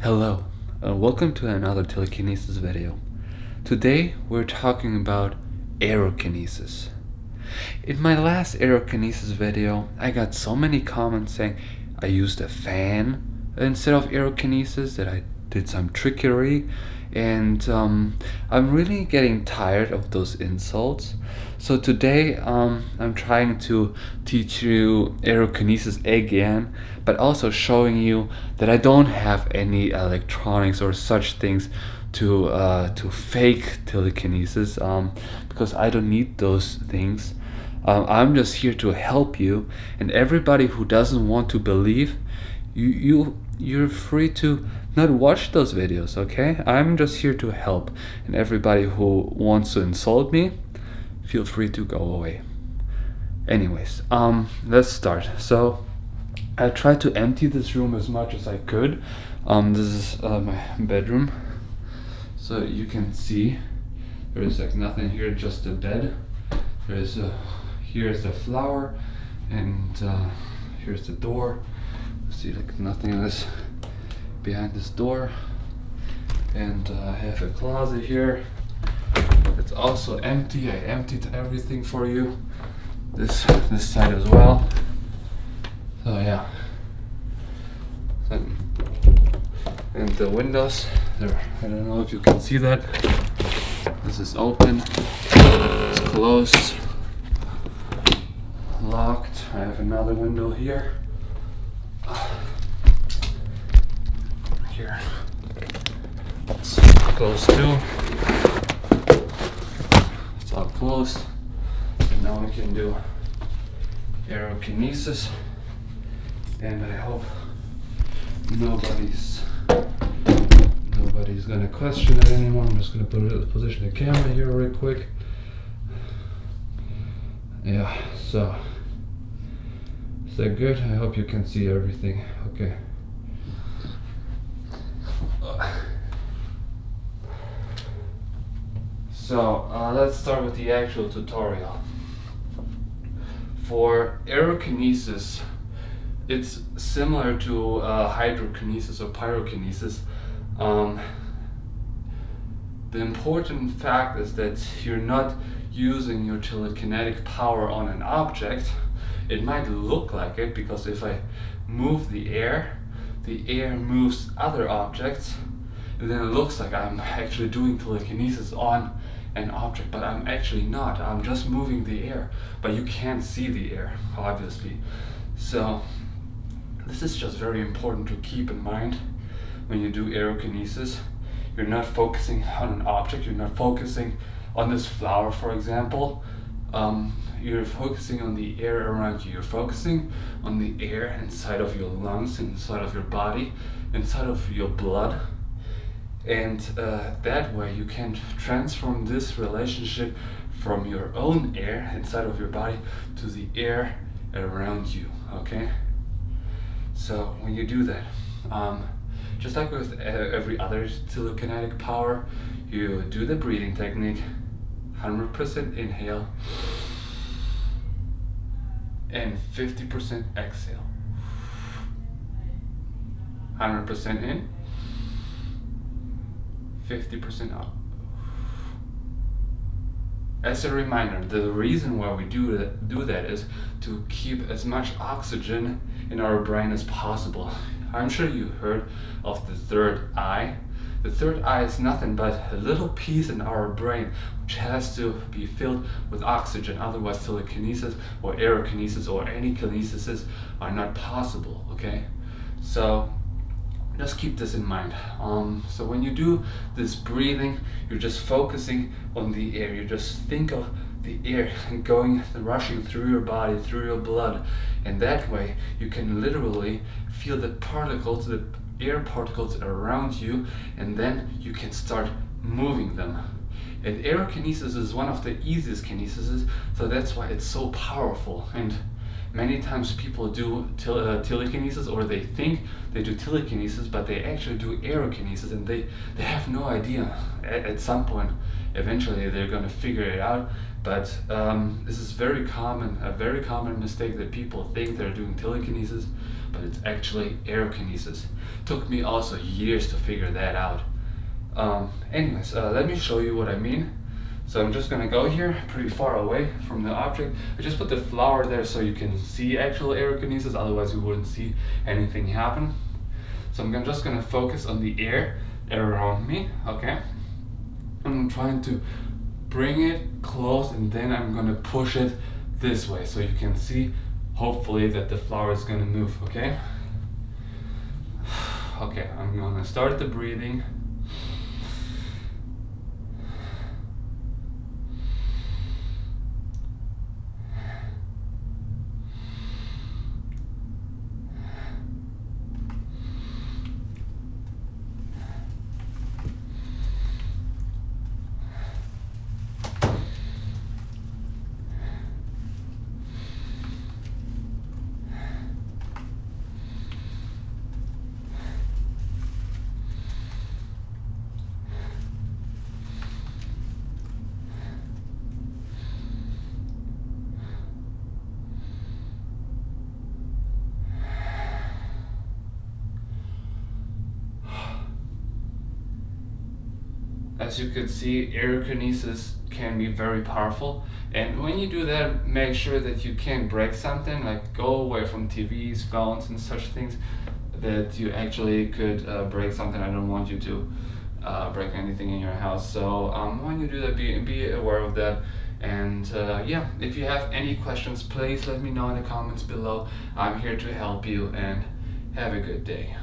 Hello, and welcome to another Telekinesis video. Today we're talking about Aerokinesis. In my last Aerokinesis video, I got so many comments saying I used a fan instead of Aerokinesis, that I did some trickery, and I'm really getting tired of those insults. So today I'm trying to teach you Aerokinesis again, but also showing you that I don't have any electronics or such things to fake telekinesis, because I don't need those things. I'm just here to help you, and everybody who doesn't want to believe, you're free to not watch those videos, okay? I'm just here to help, and everybody who wants to insult me, feel free to go away. Anyways, let's start. So I tried to empty this room as much as I could. This is my bedroom, so you can see there is like nothing here, just a bed. Here's the flower, and here's the door. See, like nothing is behind this door, and I have a closet here. It's also empty. I emptied everything for you. This side as well. So yeah. And the windows there. I don't know if you can see that. This is open. It's closed. Locked. I have another window here. Here. It's closed too. It's all closed. And now we can do Aerokinesis. And I hope nobody's gonna question it anymore. I'm just gonna position the camera here real quick. Yeah, so is that good? I hope you can see everything. Okay. So let's start with the actual tutorial. For Aerokinesis, it's similar to Hydrokinesis or Pyrokinesis. The important fact is that you're not using your telekinetic power on an object. It might look like it, because if I move the air moves other objects, and then it looks like I'm actually doing telekinesis on an object, but I'm actually not. I'm just moving the air, but you can't see the air, obviously. So this is just very important to keep in mind when you do Aerokinesis. You're not focusing on an object. You're not focusing on this flower, for example. You're focusing on the air around you. You're focusing on the air inside of your lungs, inside of your body, inside of your blood. And that way you can transform this relationship from your own air inside of your body to the air around you, okay? So when you do that, just like with every other telekinetic power, you do the breathing technique, 100% inhale and 50% exhale. 100% in, 50% out. As a reminder, the reason why we do that is to keep as much oxygen in our brain as possible. I'm sure you heard of the third eye. The third eye is nothing but a little piece in our brain which has to be filled with oxygen, otherwise telekinesis or Aerokinesis or any kinesises are not possible, okay? So just keep this in mind. So when you do this breathing, you're just focusing on the air. You just think of the air rushing through your body, through your blood, and that way you can literally feel the particles, the air particles around you, and then you can start moving them. And Aerokinesis is one of the easiest kinesises, so that's why it's so powerful. And Many times people do telekinesis, or they think they do telekinesis, but they actually do aerokinesis, and they have no idea. At some point, eventually they're going to figure it out, but this is a very common mistake, that people think they're doing telekinesis, but it's actually aerokinesis. Took me also years to figure that out. Anyways, let me show you what I mean. So I'm just gonna go here pretty far away from the object. I just put the flower there so you can see actual aerokinesis, otherwise you wouldn't see anything happen. So I'm just gonna focus on the air around me, okay? I'm trying to bring it close, and then I'm gonna push it this way so you can see, hopefully, that the flower is gonna move, okay? Okay, I'm gonna start the breathing. As you can see, aerokinesis can be very powerful, and when you do that, make sure that you can't break something, like go away from TVs, phones, and such things, that you actually could break something. I don't want you to break anything in your house, so when you do that, be aware of that. And yeah, if you have any questions, please let me know in the comments below. I'm here to help you, and have a good day.